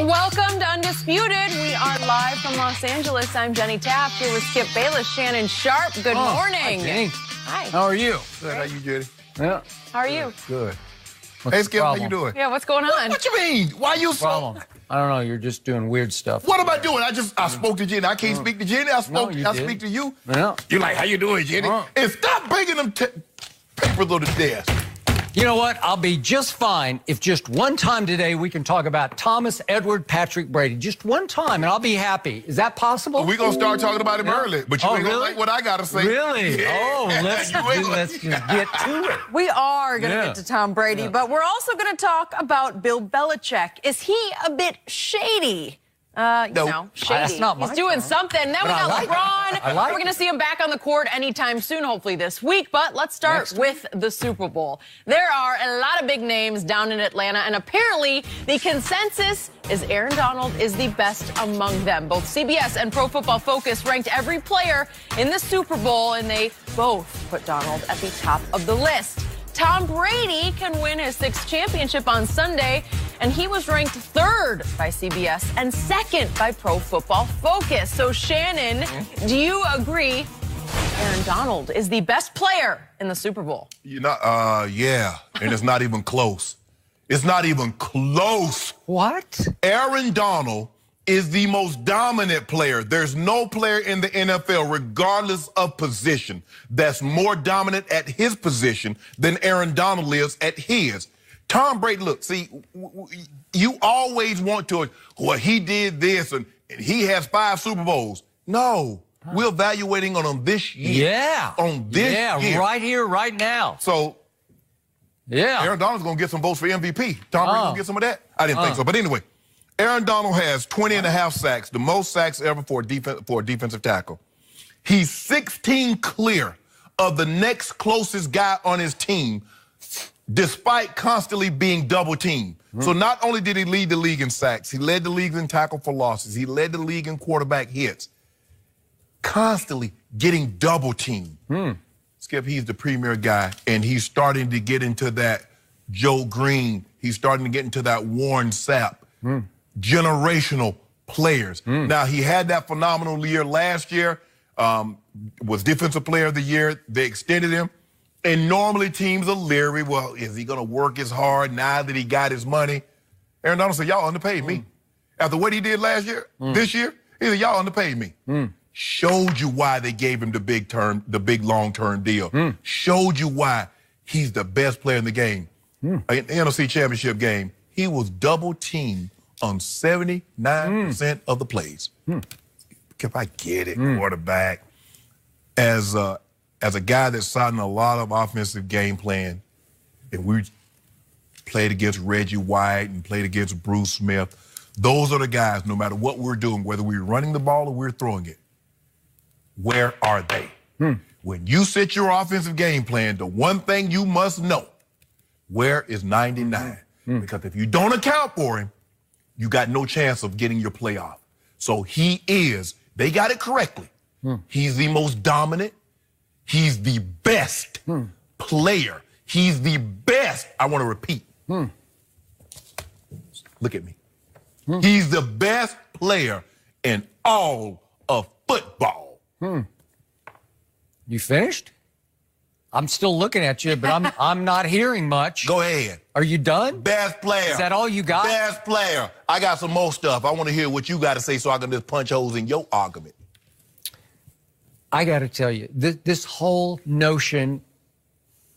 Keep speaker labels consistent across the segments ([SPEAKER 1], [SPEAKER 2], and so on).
[SPEAKER 1] Welcome to Undisputed. We are live from Los Angeles. I'm Jenny Taft here with Skip Bayless, Shannon Sharp. Good morning.
[SPEAKER 2] Hi, Jenny.
[SPEAKER 1] Hi.
[SPEAKER 2] How are you?
[SPEAKER 3] Good. How you, Jenny?
[SPEAKER 2] Yeah.
[SPEAKER 1] How are you?
[SPEAKER 3] Good.
[SPEAKER 2] What's
[SPEAKER 3] Hey,
[SPEAKER 2] the
[SPEAKER 3] Skip, how
[SPEAKER 2] problem?
[SPEAKER 3] you doing?
[SPEAKER 1] Yeah, what's going on?
[SPEAKER 3] What you mean? Why you so...
[SPEAKER 2] Problem. I don't know. You're just doing weird stuff.
[SPEAKER 3] What am I doing? I spoke to Jenny. I can't speak to Jenny. I speak to you.
[SPEAKER 2] Yeah.
[SPEAKER 3] You like, how you doing, Jenny? And stop bringing them papers on the desk.
[SPEAKER 2] You know what? I'll be just fine if just one time today we can talk about Thomas Edward Patrick Brady. Just one time, and I'll be happy. Is that possible?
[SPEAKER 3] We're going to start talking about him early, but you ain't going to
[SPEAKER 2] really?
[SPEAKER 3] like what I got to say.
[SPEAKER 2] Really?
[SPEAKER 3] Yeah.
[SPEAKER 2] Oh, let's just get to it.
[SPEAKER 1] We are going to
[SPEAKER 2] Yeah.
[SPEAKER 1] get to Tom Brady, but we're also going to talk about Bill Belichick. Is he a bit shady?
[SPEAKER 3] No.
[SPEAKER 1] You know, shady.
[SPEAKER 2] That's not my
[SPEAKER 1] He's doing
[SPEAKER 2] term.
[SPEAKER 1] something. Then we
[SPEAKER 2] But I
[SPEAKER 1] got
[SPEAKER 2] like
[SPEAKER 1] LeBron.
[SPEAKER 2] it. I like
[SPEAKER 1] We're going to
[SPEAKER 2] it.
[SPEAKER 1] see him back on the court anytime soon, hopefully this week. But let's start with the Super Bowl. There are a lot of big names down in Atlanta, and apparently the consensus is Aaron Donald is the best among them. Both CBS and Pro Football Focus ranked every player in the Super Bowl, and they both put Donald at the top of the list. Tom Brady can win his 6th championship on Sunday, and he was ranked 3rd by CBS and 2nd by Pro Football Focus. So, Shannon, do you agree Aaron Donald is the best player in the Super Bowl?
[SPEAKER 3] You know, yeah, and it's not even close. It's not even close.
[SPEAKER 2] What?
[SPEAKER 3] Aaron Donald is the most dominant player. There's no player in the NFL, regardless of position, that's more dominant at his position than Aaron Donald is at his. Tom Brady, look, see, you always want to, well, he did this and he has 5 Super Bowls. No, we're evaluating on him this year.
[SPEAKER 2] Yeah.
[SPEAKER 3] On this year.
[SPEAKER 2] Right here, right now.
[SPEAKER 3] So,
[SPEAKER 2] Yeah.
[SPEAKER 3] Aaron Donald's going to get some votes for MVP. Tom Brady's going to get some of that? I didn't think so. But anyway, Aaron Donald has 20.5 sacks, the most sacks ever for a defensive tackle. He's 16 clear of the next closest guy on his team, despite constantly being double-teamed. So not only did he lead the league in sacks, he led the league in tackle for losses. He led the league in quarterback hits. Constantly getting double-teamed. Skip, he's the premier guy, and he's starting to get into that Joe Green. He's starting to get into that Warren Sapp. Generational players. Now, he had that phenomenal year last year, was Defensive Player of the Year. They extended him. And normally teams are leery. Well, is he going to work as hard now that he got his money? Aaron Donald said, y'all underpaid me. After what he did last year, this year, he said, y'all underpaid me. Showed you why they gave him the big long-term deal. Showed you why he's the best player in the game. In the NFC Championship game, he was double-teamed on 79% of the plays. If I get it, quarterback, as a guy that's starting a lot of offensive game plan, and we played against Reggie White and played against Bruce Smith, those are the guys, no matter what we're doing, whether we're running the ball or we're throwing it, where are they? When you set your offensive game plan, the one thing you must know, where is 99? Because if you don't account for him, you got no chance of getting your playoff. So he is, they got it correctly. He's the most dominant. He's the best player. He's the best. I want to repeat. Look at me. He's the best player in all of football.
[SPEAKER 2] You finished? I'm still looking at you, but I'm not hearing much.
[SPEAKER 3] Go ahead.
[SPEAKER 2] Are you done?
[SPEAKER 3] Best player.
[SPEAKER 2] Is that all you got?
[SPEAKER 3] Best player. I got some more stuff. I want to hear what you got to say so I can just punch holes in your argument.
[SPEAKER 2] I got to tell you, this whole notion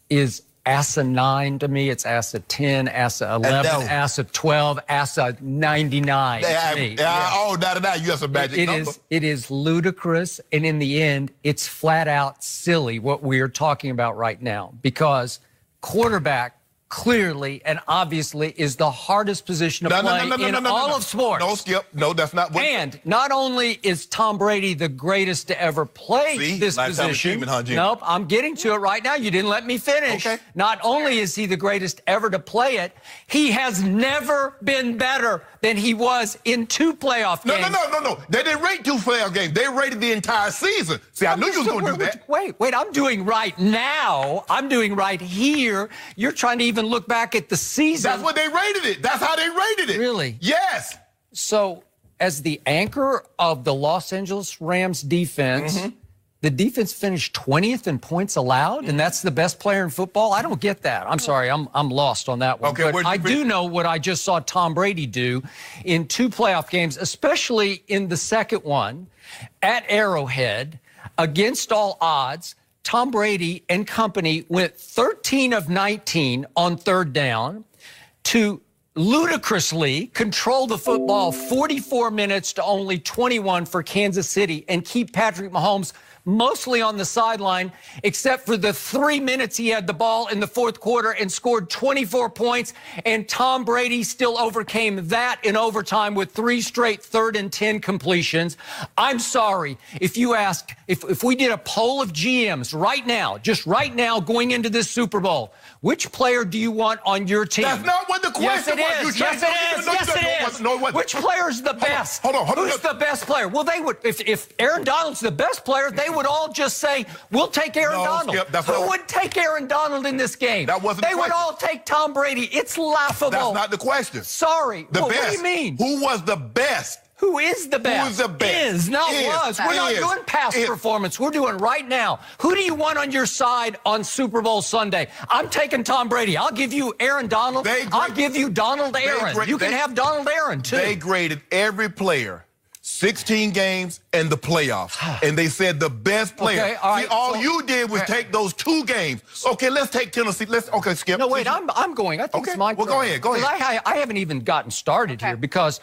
[SPEAKER 2] is asinine to me. It's ASA 10, ASA 11, ASA 12, ASA 99 to me.
[SPEAKER 3] Oh, 99, you have some magic number.
[SPEAKER 2] It is ludicrous, and in the end, it's flat out silly what we are talking about right now, because quarterback clearly and obviously is the hardest position to play in all of sports.
[SPEAKER 3] No, Skip. No, that's not what.
[SPEAKER 2] And not only is Tom Brady the greatest to ever play this position. Nope, I'm getting to it right now. You didn't let me finish.
[SPEAKER 3] Okay.
[SPEAKER 2] Not only is he the greatest ever to play it, he has never been better than he was in 2 playoff games.
[SPEAKER 3] No. They didn't rate 2 playoff games. They rated the entire season. See, I knew you was going to do that.
[SPEAKER 2] Wait. I'm doing right now. I'm doing right here. You're trying to even look back at the season.
[SPEAKER 3] That's what they rated it. That's how they rated it.
[SPEAKER 2] Really?
[SPEAKER 3] Yes.
[SPEAKER 2] So, as the anchor of the Los Angeles Rams defense, the defense finished 20th in points allowed, and that's the best player in football? I don't get that. I'm sorry, I'm lost on that one.
[SPEAKER 3] Okay,
[SPEAKER 2] but I do know what I just saw Tom Brady do in 2 playoff games, especially in the second one at Arrowhead, against all odds. Tom Brady and company went 13 of 19 on third down to ludicrously control the football 44 minutes to only 21 for Kansas City and keep Patrick Mahomes mostly on the sideline, except for the 3 minutes he had the ball in the fourth quarter and scored 24 points. And Tom Brady still overcame that in overtime with 3 straight 3rd and 10 completions. I'm sorry. If you ask, if we did a poll of GMs right now, just right now going into this Super Bowl, which player do you want on your team?
[SPEAKER 3] That's not what the question was.
[SPEAKER 2] Yes, it is. Yes, it is.
[SPEAKER 3] No, it wasn't.
[SPEAKER 2] Which player's the best?
[SPEAKER 3] Hold on.
[SPEAKER 2] Who's the best player? Well, they would, if Aaron Donald's the best player, they would all just say, we'll take Aaron Donald.
[SPEAKER 3] Skip,
[SPEAKER 2] Who would take Aaron Donald in this game?
[SPEAKER 3] That wasn't the
[SPEAKER 2] They would
[SPEAKER 3] question.
[SPEAKER 2] all take Tom Brady. It's laughable.
[SPEAKER 3] That's not the question.
[SPEAKER 2] Sorry.
[SPEAKER 3] The
[SPEAKER 2] Well,
[SPEAKER 3] best.
[SPEAKER 2] What do you mean?
[SPEAKER 3] Who was the best?
[SPEAKER 2] Who is the best?
[SPEAKER 3] Who is the best?
[SPEAKER 2] Is, not was. We're not doing past performance. We're doing right now. Who do you want on your side on Super Bowl Sunday? I'm taking Tom Brady. I'll give you Aaron Donald. I'll give you Donald Aaron. You can have Donald Aaron, too.
[SPEAKER 3] They graded every player 16 games and the playoffs. And they said the best player.
[SPEAKER 2] Okay, all right.
[SPEAKER 3] See, all you did was take those 2 games. Okay, let's take Tennessee. Okay, Skip.
[SPEAKER 2] No, wait, I'm going. I think it's my turn.
[SPEAKER 3] Well, go ahead. Go ahead.
[SPEAKER 2] I haven't even gotten started here because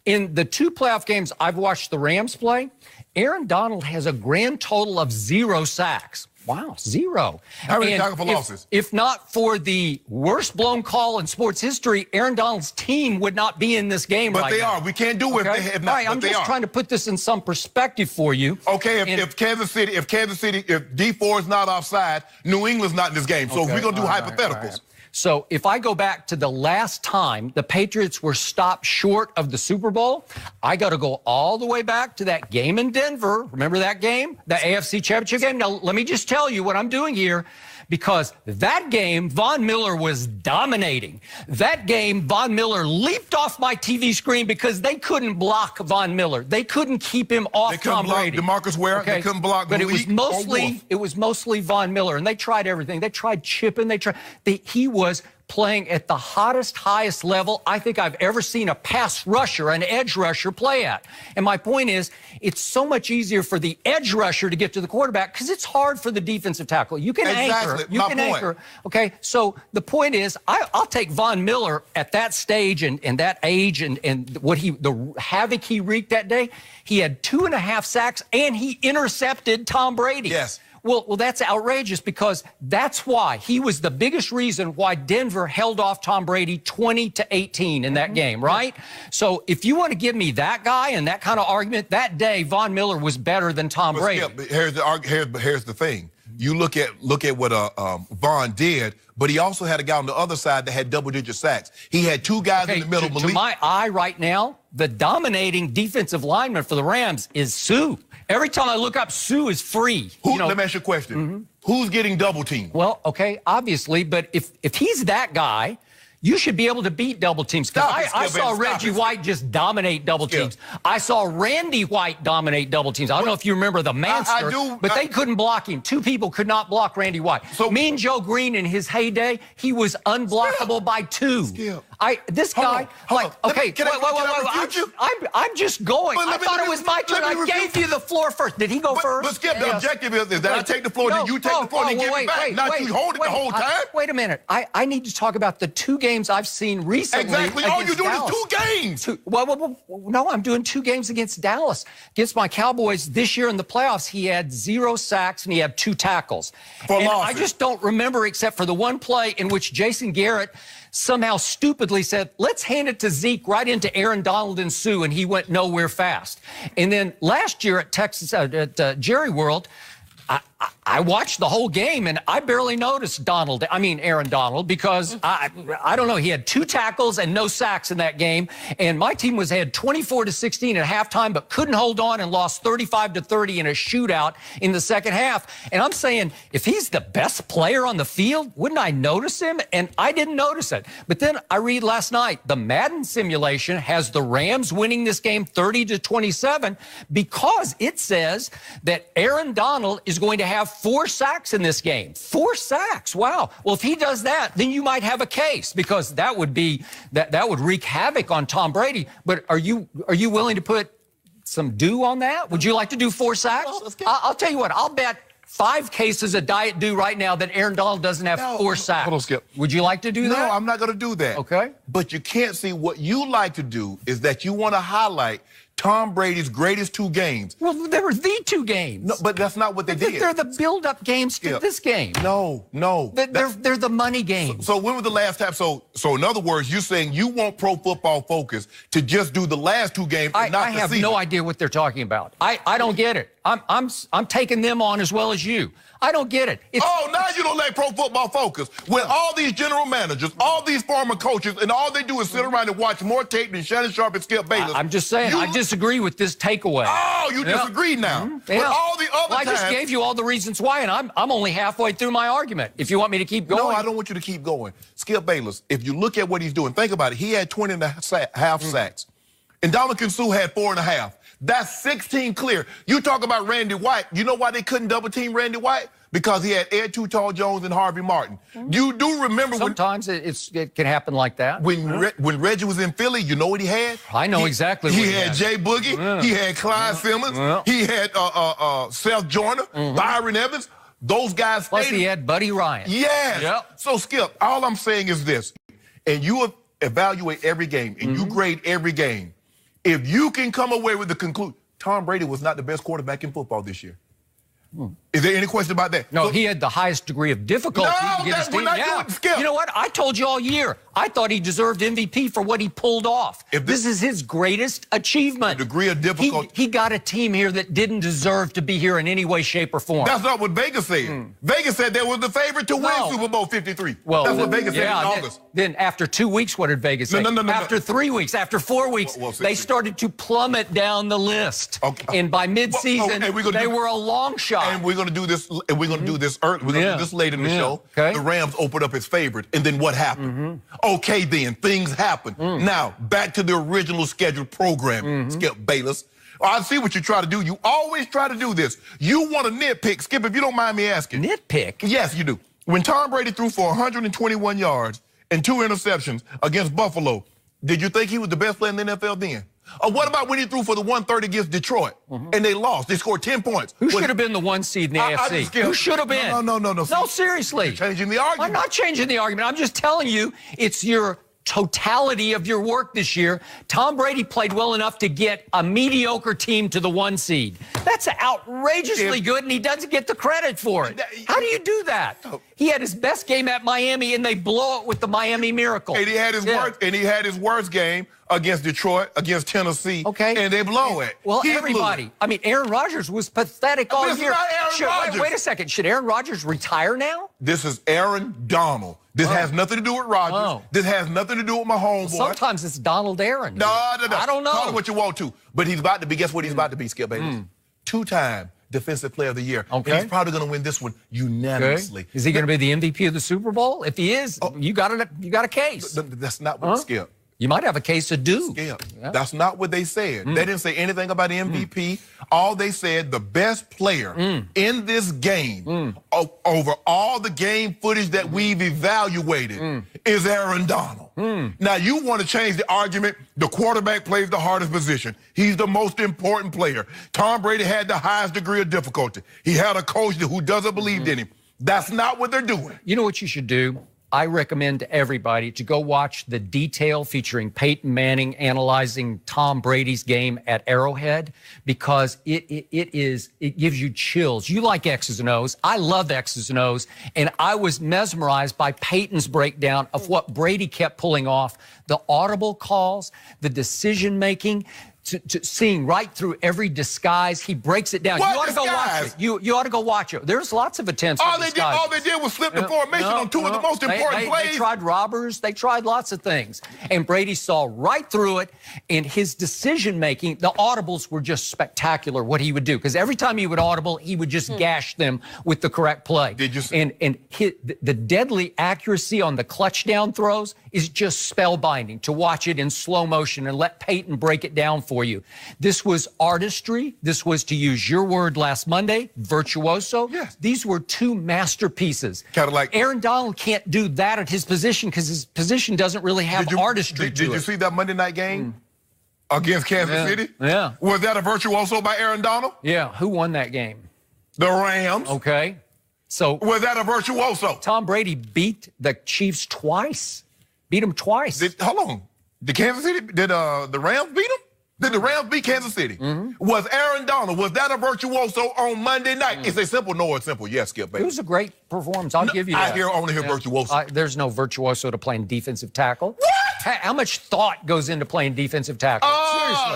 [SPEAKER 2] in the 2 playoff games I've watched the Rams play, Aaron Donald has a grand total of 0 sacks. Wow, 0.
[SPEAKER 3] How many tackles for losses?
[SPEAKER 2] If not for the worst blown call in sports history, Aaron Donald's team would not be in this game right now.
[SPEAKER 3] But they are. We can't do it if they have not.
[SPEAKER 2] All right, I'm just trying to put this in some perspective for you.
[SPEAKER 3] Okay, if Kansas City, if D4 is not offside, New England's not in this game. So if we're going to do hypotheticals.
[SPEAKER 2] So if I go back to the last time the Patriots were stopped short of the Super Bowl, I got to go all the way back to that game in Denver. Remember that game? The AFC Championship game? Now, let me just tell you what I'm doing here. Because that game, Von Miller was dominating. That game, Von Miller leaped off my TV screen because they couldn't block Von Miller. They couldn't keep him off Tom Brady.
[SPEAKER 3] They couldn't block DeMarcus Ware. They couldn't block
[SPEAKER 2] But
[SPEAKER 3] Malik
[SPEAKER 2] it was mostly Von Miller, and they tried everything. They tried chipping. He was playing at the highest level I think I've ever seen a pass rusher, an edge rusher, play at. And my point is, it's so much easier for the edge rusher to get to the quarterback because it's hard for the defentive tackle. You can anchor. You can anchor. Okay, so the point is, I'll take Von Miller at that stage and that age and the havoc he wreaked that day. He had 2.5 sacks and he intercepted Tom Brady.
[SPEAKER 3] Yes.
[SPEAKER 2] Well, that's outrageous because that's why he was the biggest reason why Denver held off Tom Brady 20-18 in that game, right? So if you want to give me that guy and that kind of argument, that day Von Miller was better than Tom Brady.
[SPEAKER 3] Skip, here's the thing. You look at what Von did, but he also had a guy on the other side that had double-digit sacks. He had 2 guys in the middle.
[SPEAKER 2] To my eye right now, the dominating defensive lineman for the Rams is Sue. Every time I look up, Sue is free.
[SPEAKER 3] Let me ask you a question. Who's getting double teamed?
[SPEAKER 2] Well, okay, obviously, but if he's that guy, you should be able to beat double teams. I saw Reggie White just dominate double teams. I saw Randy White dominate double teams. I don't know if you remember the Manster, but they couldn't block him. 2 people could not block Randy White. So Mean Joe Green in his heyday, he was unblockable by 2. This guy, okay, I'm just going. I thought it was my turn. I gave you the floor first. Did he go first?
[SPEAKER 3] But Skip, the objective is that I take the floor, then you take the floor, and then give it back. Not you hold it the whole time.
[SPEAKER 2] Wait a minute. I need to talk about the 2 games I've seen recently.
[SPEAKER 3] Exactly. All you're doing is 2 games.
[SPEAKER 2] No, I'm doing 2 games against Dallas. Against my Cowboys this year in the playoffs, he had 0 sacks and he had 2 tackles. And I just don't remember except for the one play in which Jason Garrett somehow stupidly said, let's hand it to Zeke right into Aaron Donald and Sue, and he went nowhere fast. And then last year at Texas, at Jerry World, I watched the whole game, and I barely noticed Aaron Donald, because I don't know. He had 2 tackles and no sacks in that game, and my team had 24-16 at halftime, but couldn't hold on and lost 35-30 in a shootout in the second half. And I'm saying, if he's the best player on the field, wouldn't I notice him? And I didn't notice it. But then I read last night, the Madden simulation has the Rams winning this game 30-27 because it says that Aaron Donald is going to have 4 sacks in this game. 4 sacks. Wow. Well, if he does that, then you might have a case, because that would wreak havoc on Tom Brady. But are you willing to put some dew on that? Would you like to do 4 sacks?
[SPEAKER 3] Well,
[SPEAKER 2] I'll tell you what. I'll bet 5 cases of Diet Dew right now that Aaron Donald doesn't have 4 sacks.
[SPEAKER 3] Hold on, Skip.
[SPEAKER 2] Would you like to do that?
[SPEAKER 3] No, I'm not going to do that.
[SPEAKER 2] Okay.
[SPEAKER 3] But you can't see what you like to do is that you want to highlight Tom Brady's greatest 2 games.
[SPEAKER 2] Well, there were the 2 games.
[SPEAKER 3] No, but that's not what they did.
[SPEAKER 2] They're the build-up games to this game.
[SPEAKER 3] No.
[SPEAKER 2] They're the money games.
[SPEAKER 3] So when was the last time? So in other words, you're saying you want Pro Football Focus to just do the last 2 games and not the season.
[SPEAKER 2] I have no idea what they're talking about. I don't get it. I'm taking them on as well as you. I don't get it.
[SPEAKER 3] Now you don't like Pro Football Focus. When all these general managers, all these former coaches, and all they do is sit around and watch more tape than Shannon Sharp and Skip Bayless.
[SPEAKER 2] I'm just saying, I disagree with this takeaway.
[SPEAKER 3] Oh, you disagree now. But all the other
[SPEAKER 2] I just gave you all the reasons why, and I'm only halfway through my argument. If you want me to keep going.
[SPEAKER 3] No, I don't want you to keep going. Skip Bayless, if you look at what he's doing, think about it. He had 20.5 sacks. And Ndamukong Suh had 4.5. That's 16 clear. You talk about Randy White. You know why they couldn't double team Randy White? Because he had Ed Too Tall Jones and Harvey Martin. You do remember
[SPEAKER 2] sometimes it can happen like that.
[SPEAKER 3] When Reggie was in Philly, you know what he had?
[SPEAKER 2] I know exactly what he had.
[SPEAKER 3] He had Jay Boogie. He had Clyde Simmons. He had Seth Joyner, Byron Evans. Those guys.
[SPEAKER 2] Plus he had Buddy Ryan.
[SPEAKER 3] Yes. Yep. So, Skip, all I'm saying is this. And you evaluate every game, and you grade every game. If you can come away with the conclusion, Tom Brady was not the best quarterback in football this year. Is there any question about that?
[SPEAKER 2] No, he had the highest degree of difficulty to get his team. You know what? I told you all year. I thought he deserved MVP for what he pulled off. This is his greatest achievement.
[SPEAKER 3] The degree of difficulty.
[SPEAKER 2] He got a team here that didn't deserve to be here in any way, shape, or form.
[SPEAKER 3] That's not what Vegas said. Vegas said they were the favorite to win Super Bowl 53.
[SPEAKER 2] Well,
[SPEAKER 3] that's what Vegas said in August.
[SPEAKER 2] Then after 2 weeks, what did Vegas say?
[SPEAKER 3] No.
[SPEAKER 2] After 3 weeks, after 4 weeks, they started to plummet down the list. Okay. And by midseason, they were a long shot.
[SPEAKER 3] And we're going to do this. And we're going to do this early. We're going to do this late in the show.
[SPEAKER 2] Okay.
[SPEAKER 3] The Rams opened up as favorite, and then what happened? Okay, then things happen. Now back to the original scheduled program. Skip Bayless. I see what you try to do. You always try to do this. You want to nitpick, Skip, if you don't mind me asking.
[SPEAKER 2] Nitpick?
[SPEAKER 3] Yes, you do. When Tom Brady threw for 121 yards and 2 interceptions against Buffalo, did you think he was the best player in the NFL then? Or what about when he threw for the 130 against Detroit and they lost? They scored 10 points.
[SPEAKER 2] Who should have been the 1 seed in the AFC? Who should have been?
[SPEAKER 3] No.
[SPEAKER 2] No, seriously.
[SPEAKER 3] You're changing the argument.
[SPEAKER 2] I'm not changing the argument. I'm just telling you it's your totality of your work this year. Tom Brady played well enough to get a mediocre team to the 1 seed. That's outrageously good, and he doesn't get the credit for it. How do you do that? He had his best game at Miami, and they blow it with the Miami Miracle.
[SPEAKER 3] And he had his worst game against Detroit, against Tennessee, and they blow it.
[SPEAKER 2] Well, everybody. I mean, Aaron Rodgers was pathetic all year. Wait a second. Should Aaron Rodgers retire now?
[SPEAKER 3] This is Aaron Donald. This has nothing to do with Rodgers. This has nothing to do with my homeboy.
[SPEAKER 2] Sometimes it's Donald Aaron.
[SPEAKER 3] No.
[SPEAKER 2] I don't know.
[SPEAKER 3] Call it what you want to. But he's about to be, guess what he's about to be, Skip Bayless? 2-time Defensive Player of the Year. Okay. And he's probably going to win this one unanimously.
[SPEAKER 2] Is he going to be the MVP of the Super Bowl? If he is, you got a case.
[SPEAKER 3] That's not what Skip.
[SPEAKER 2] You might have a case of due.
[SPEAKER 3] Skip. That's not what they said. They didn't say anything about the MVP. All they said, the best player in this game, over all the game footage that we've evaluated, is Aaron Donald. Now, you want to change the argument. The quarterback plays the hardest position. He's the most important player. Tom Brady had the highest degree of difficulty. He had a coach who doesn't believe in him. That's not what they're doing.
[SPEAKER 2] You know what you should do? I recommend to everybody to go watch the detail featuring Peyton Manning analyzing Tom Brady's game at Arrowhead, because it gives you chills. You like X's and O's. I love X's and O's, and I was mesmerized by Peyton's breakdown of what Brady kept pulling off, the audible calls, the decision making. to seeing right through every disguise. He breaks it down.
[SPEAKER 3] What
[SPEAKER 2] You ought to go watch
[SPEAKER 3] disguise?
[SPEAKER 2] it. You ought to go watch it. There's lots of attempts.
[SPEAKER 3] All they did was flip the formation on two of the most important plays.
[SPEAKER 2] They tried robbers. They tried lots of things. And Brady saw right through it. And his decision-making, the audibles were just spectacular, what he would do. Because every time he would audible, he would just gash them with the correct play.
[SPEAKER 3] Did you see?
[SPEAKER 2] And the deadly accuracy on the clutch down throws is just spellbinding to watch it in slow motion and let Peyton break it down for you. This was artistry. This was, to use your word last Monday, virtuoso.
[SPEAKER 3] Yes.
[SPEAKER 2] These were two masterpieces.
[SPEAKER 3] Kind of like
[SPEAKER 2] Aaron Donald can't do that at his position because his position doesn't really have artistry to it.
[SPEAKER 3] Did you see that Monday night game against Kansas City?
[SPEAKER 2] Yeah.
[SPEAKER 3] Was that a virtuoso by Aaron Donald?
[SPEAKER 2] Yeah. Who won that game?
[SPEAKER 3] The Rams.
[SPEAKER 2] Okay. So
[SPEAKER 3] Was that a virtuoso?
[SPEAKER 2] Tom Brady beat the Chiefs twice. Beat them twice.
[SPEAKER 3] Hold on. Did Kansas City, did the Rams beat them? Did the Rams beat Kansas City? Was Aaron Donald, was that a virtuoso on Monday night? It's a simple no or simple yes, Skip, baby.
[SPEAKER 2] It was a great performance. I'll give you that.
[SPEAKER 3] I want to hear virtuoso.
[SPEAKER 2] There's no virtuoso to playing defensive tackle.
[SPEAKER 3] What?
[SPEAKER 2] How much thought goes into playing defensive tackle?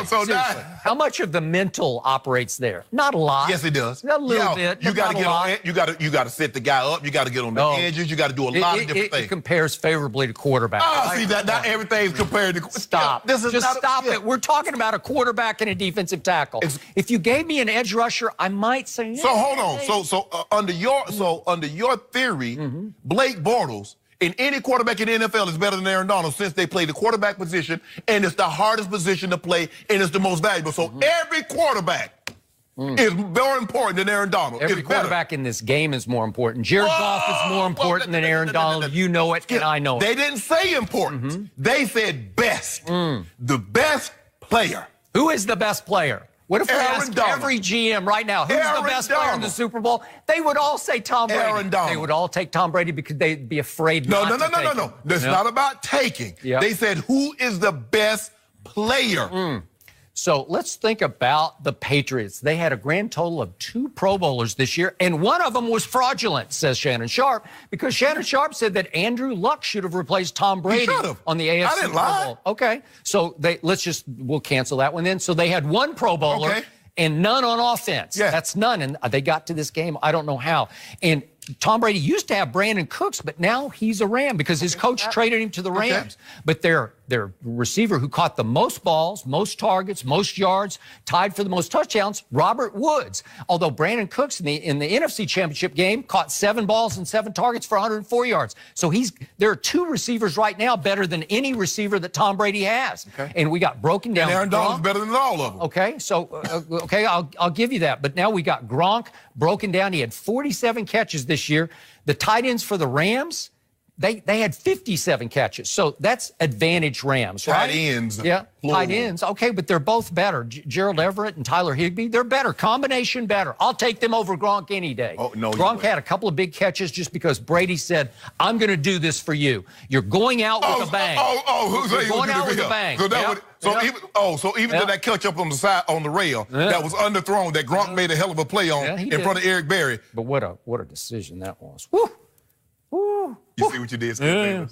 [SPEAKER 2] Seriously. How much of the mental operates there? Not a lot.
[SPEAKER 3] Yes, it does.
[SPEAKER 2] A little bit.
[SPEAKER 3] You got to get on. You got to set the guy up. You got to get on the edges. You got to do a lot of different things.
[SPEAKER 2] It compares favorably to quarterback.
[SPEAKER 3] See that? Not everything's compared to.
[SPEAKER 2] Stop. Stop it. We're talking about a quarterback and a defensive tackle. If you gave me an edge rusher, I might say.
[SPEAKER 3] So hold on. So under your theory, Blake Bortles in any quarterback in the NFL is better than Aaron Donald since they play the quarterback position, and it's the hardest position to play, and it's the most valuable. So every quarterback is more important than Aaron Donald.
[SPEAKER 2] Every quarterback in this game is more important. Jared Goff is more important than Aaron Donald. You know it, and I know it.
[SPEAKER 3] They didn't say important. They said best. The best player.
[SPEAKER 2] Who is the best player? What if we asked
[SPEAKER 3] Donald.
[SPEAKER 2] every GM right now, who's the best player in the Super Bowl? They would all say Tom Brady.
[SPEAKER 3] Aaron Donald.
[SPEAKER 2] They would all take Tom Brady because they'd be afraid
[SPEAKER 3] No.
[SPEAKER 2] to take him.
[SPEAKER 3] That's not about taking. They said who is the best player.
[SPEAKER 2] So let's think about the Patriots. They had a grand total of 2 Pro Bowlers this year, and one of them was fraudulent, says Shannon Sharp, because Shannon Sharp said that Andrew Luck should have replaced Tom Brady on the AFC
[SPEAKER 3] I didn't lie.
[SPEAKER 2] Pro Bowl. Okay, so we'll cancel that one then. So they had 1 Pro Bowler and none on offense.
[SPEAKER 3] Yeah.
[SPEAKER 2] That's none, and they got to this game. I don't know how. And Tom Brady used to have Brandon Cooks, but now he's a Ram because his coach traded him to the Rams. But their receiver who caught the most balls, most targets, most yards, tied for the most touchdowns, Robert Woods. Although Brandon Cooks in the NFC Championship game caught 7 balls and 7 targets for 104 yards. So there are 2 receivers right now better than any receiver that Tom Brady has. And we got broken down.
[SPEAKER 3] And Aaron Donald's better than all of them.
[SPEAKER 2] Okay, so I'll give you that. But now we got Gronk broken down. He had 47 catches this year. The tight ends for the Rams, they had 57 catches. So that's advantage Rams, right?
[SPEAKER 3] Tight ends.
[SPEAKER 2] Yeah,
[SPEAKER 3] plural.
[SPEAKER 2] tight ends. Okay, but they're both better. Gerald Everett and Tyler Higbee, they're better. Combination better. I'll take them over Gronk any day.
[SPEAKER 3] Oh, no,
[SPEAKER 2] Gronk had a couple of big catches just because Brady said, I'm going to do this for you. You're going out with a bang.
[SPEAKER 3] Who's
[SPEAKER 2] going out with a bang.
[SPEAKER 3] So even though that catch up on the side on the rail that was underthrown, that Gronk made a hell of a play on in front of Eric Berry.
[SPEAKER 2] But what a decision that was. Woo! Woo!
[SPEAKER 3] You see what you did,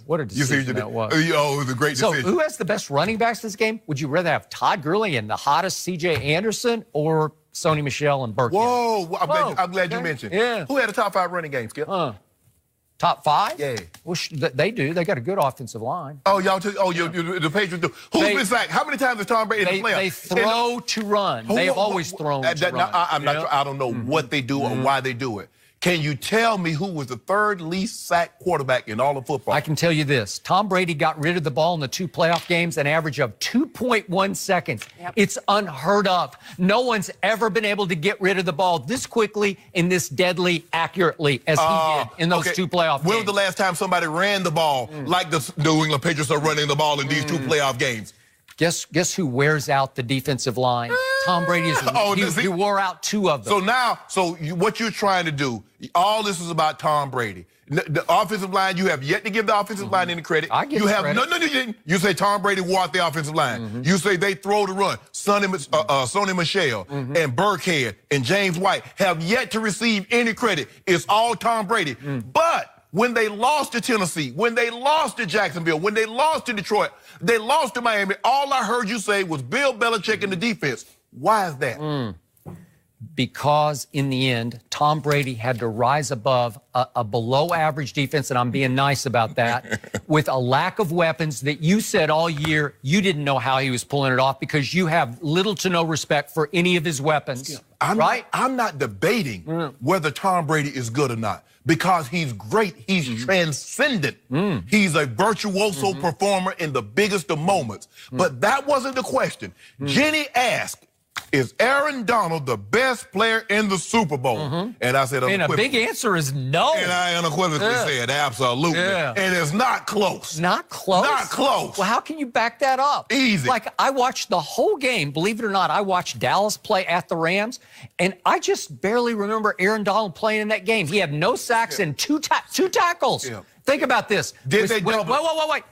[SPEAKER 2] what a decision that was.
[SPEAKER 3] It was a great decision.
[SPEAKER 2] So who has the best running backs this game? Would you rather have Todd Gurley and the hottest C.J. Anderson or Sony Michel and Burke?
[SPEAKER 3] Whoa! I'm glad you mentioned.
[SPEAKER 2] Yeah.
[SPEAKER 3] Who had a top 5 running game, Skip?
[SPEAKER 2] Top 5?
[SPEAKER 3] Yeah.
[SPEAKER 2] Well, they do. They got a good offensive line.
[SPEAKER 3] Oh, the Patriots do. Who's been sacked? How many times has Tom Brady in the playoffs?
[SPEAKER 2] They throw to run. They have always thrown to run.
[SPEAKER 3] I don't know what they do or why they do it. Can you tell me who was the 3rd least sacked quarterback in all of football?
[SPEAKER 2] I can tell you this. Tom Brady got rid of the ball in the 2 playoff games, an average of 2.1 seconds. It's unheard of. No one's ever been able to get rid of the ball this quickly and this deadly accurately as he did in those 2 playoff games.
[SPEAKER 3] When was the last time somebody ran the ball like the New England Patriots are running the ball in these 2 playoff games?
[SPEAKER 2] Guess who wears out the defensive line? Tom Brady he wore out 2 of them.
[SPEAKER 3] So what you're trying to do, all this is about Tom Brady. The offensive line, you have yet to give the offensive line any credit.
[SPEAKER 2] I give
[SPEAKER 3] credit.
[SPEAKER 2] No,
[SPEAKER 3] you didn't. You say Tom Brady wore out the offensive line. You say they throw the run. Sony Michel and Burkhead and James White have yet to receive any credit. It's all Tom Brady. But when they lost to Tennessee, when they lost to Jacksonville, when they lost to Detroit, they lost to Miami, all I heard you say was Bill Belichick and the defense. Why is that?
[SPEAKER 2] Because in the end, Tom Brady had to rise above a below-average defense, and I'm being nice about that, with a lack of weapons that you said all year you didn't know how he was pulling it off because you have little to no respect for any of his weapons, right?
[SPEAKER 3] I'm not debating whether Tom Brady is good or not because he's great. He's transcendent. He's a virtuoso performer in the biggest of moments. But that wasn't the question. Jenny asked, is Aaron Donald the best player in the Super Bowl? And I said,
[SPEAKER 2] and a big answer is no.
[SPEAKER 3] And I unequivocally said, absolutely. And it's not close.
[SPEAKER 2] Not close?
[SPEAKER 3] Not close.
[SPEAKER 2] Well, how can you back that up?
[SPEAKER 3] Easy.
[SPEAKER 2] Like, I watched the whole game. Believe it or not, I watched Dallas play at the Rams, and I just barely remember Aaron Donald playing in that game. He had no sacks and two tackles. Think about this. Wait.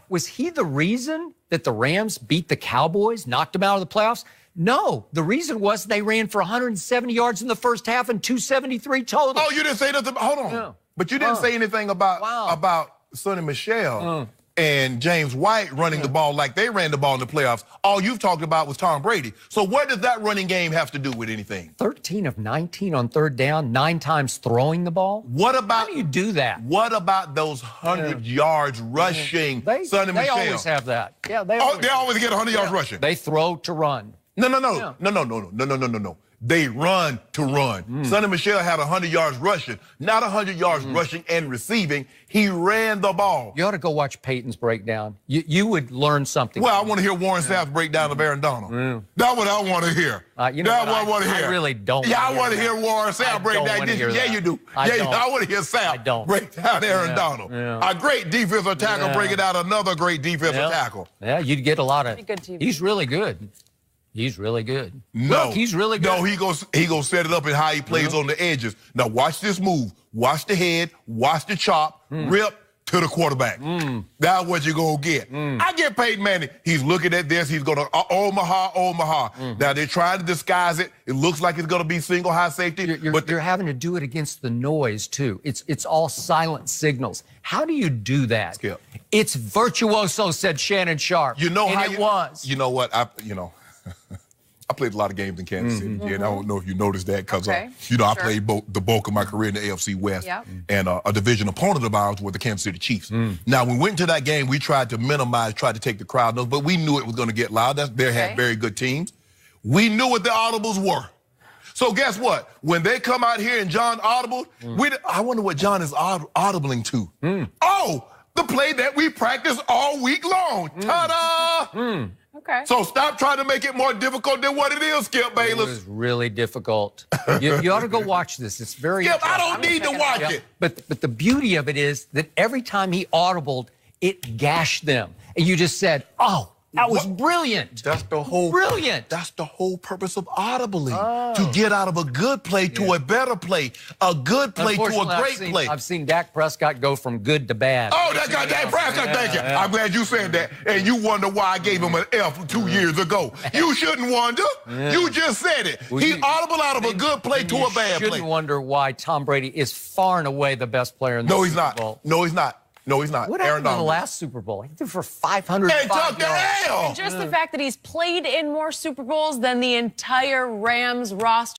[SPEAKER 2] Was he the reason that the Rams beat the Cowboys, knocked them out of the playoffs? No, the reason was they ran for 170 yards in the first half and 273 total.
[SPEAKER 3] Oh, you didn't say nothing. Hold on.
[SPEAKER 2] Yeah.
[SPEAKER 3] But you didn't say anything about Sonny Michel and James White running the ball like they ran the ball in the playoffs. All you've talked about was Tom Brady. So what does that running game have to do with anything?
[SPEAKER 2] 13 of 19 on third down, 9 times throwing the ball.
[SPEAKER 3] What about,
[SPEAKER 2] how do you do that?
[SPEAKER 3] What about those 100 yards rushing? Sonny Michel.
[SPEAKER 2] They always have that. Yeah, they
[SPEAKER 3] always get 100 yards rushing.
[SPEAKER 2] They throw to run.
[SPEAKER 3] No. They run to run. Sonny Michel had 100 yards rushing, not 100 yards rushing and receiving. He ran the ball.
[SPEAKER 2] You ought to go watch Peyton's breakdown. You would learn something.
[SPEAKER 3] Well, I want to hear Warren Sapp's breakdown of Aaron Donald. That's what I want to hear.
[SPEAKER 2] You know what I want to hear. I really don't.
[SPEAKER 3] Yeah, I want to hear Warren Sapp breakdown. Yeah, you do. I want to hear Sapp break down Aaron Donald. A great defensive tackle breaking out another great defensive tackle.
[SPEAKER 2] Yeah, you'd get a lot of. He's really good. He's really good.
[SPEAKER 3] No.
[SPEAKER 2] Look, he's really good.
[SPEAKER 3] No, he goes set it up and how he plays on the edges. Now watch this move. Watch the head. Watch the chop. Rip to the quarterback. That's what you're going to get. I get Peyton Manning. He's looking at this. He's going to Omaha. Now they're trying to disguise it. It looks like it's going to be single high safety.
[SPEAKER 2] But you're having to do it against the noise too. It's all silent signals. How do you do that?
[SPEAKER 3] Skip.
[SPEAKER 2] It's virtuoso, said Shannon Sharp.
[SPEAKER 3] You know
[SPEAKER 2] and
[SPEAKER 3] how
[SPEAKER 2] it was.
[SPEAKER 3] You know what? I played a lot of games in Kansas City, and I don't know if you noticed that because, I played the bulk of my career in the AFC West, and a division opponent of ours were the Kansas City Chiefs. Now, when we went into that game, we tried to minimize, tried to take the crowd notes, but we knew it was going to get loud. They had very good teams. We knew what the audibles were. So guess what? When they come out here and John audible, I wonder what John is audibling to. Oh, the play that we practiced all week long. Ta-da!
[SPEAKER 1] Okay.
[SPEAKER 3] So stop trying to make it more difficult than what it is, Skip Bayless.
[SPEAKER 2] It was really difficult. You ought to go watch this. It's very
[SPEAKER 3] Skip, I don't need to watch it.
[SPEAKER 2] But the beauty of it is that every time he audibled, it gashed them. And you just said, oh, that was brilliant.
[SPEAKER 3] That's the whole That's the whole purpose of audibling. To get out of a good play to a better play. A good play to a great play.
[SPEAKER 2] I've seen Dak Prescott go from good to bad.
[SPEAKER 3] Oh, that guy Dak Prescott, thank you. I'm glad you said that. And you wonder why I gave him an F 2 years ago. You shouldn't wonder. You just said it.
[SPEAKER 2] Well,
[SPEAKER 3] he audible out of a good play to a bad play.
[SPEAKER 2] You shouldn't wonder why Tom Brady is far and away the best player in the Super Bowl.
[SPEAKER 3] No, he's not. No, he's not.
[SPEAKER 2] What happened in the last Super Bowl? He threw for 500 yards.
[SPEAKER 3] And took the L.
[SPEAKER 1] Just the fact that he's played in more Super Bowls than the entire Rams roster.